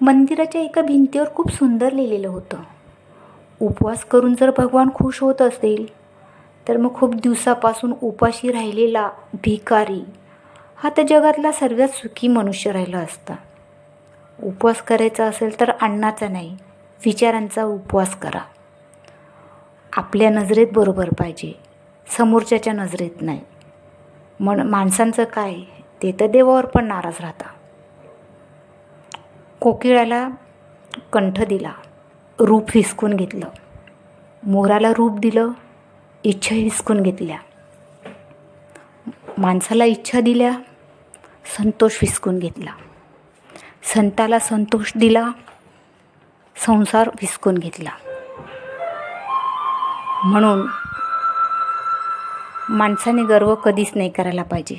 मंदिराच्या एका भिंतीवर खूप सुंदर लिहिलेलं होतं, उपवास करून जर भगवान खुश होत असेल तर मग खूप दिवसापासून उपाशी राहिलेला भिकारी हा तर जगातला सर्वात सुखी मनुष्य राहिला असता. उपवास करायचा असेल तर अन्नाचा नाही, विचारांचा उपवास करा. आपल्या नजरेत बरोबर पाहिजे, समोरच्याच्या नजरेत नाही. माणसांचं काय, ते तर देवावर पण नाराज राहता. कोकिळाला कंठ दिला, रूप हिसकून घेतलं. मोराला रूप दिलं, इच्छा हिसकून घेतल्या. माणसाला इच्छा दिल्या, संतोष हिसकून घेतला. संताला संतोष दिला, संसार हिसकून घेतला. म्हणून माणसाने गर्व कधीच नाही करायला पाहिजे.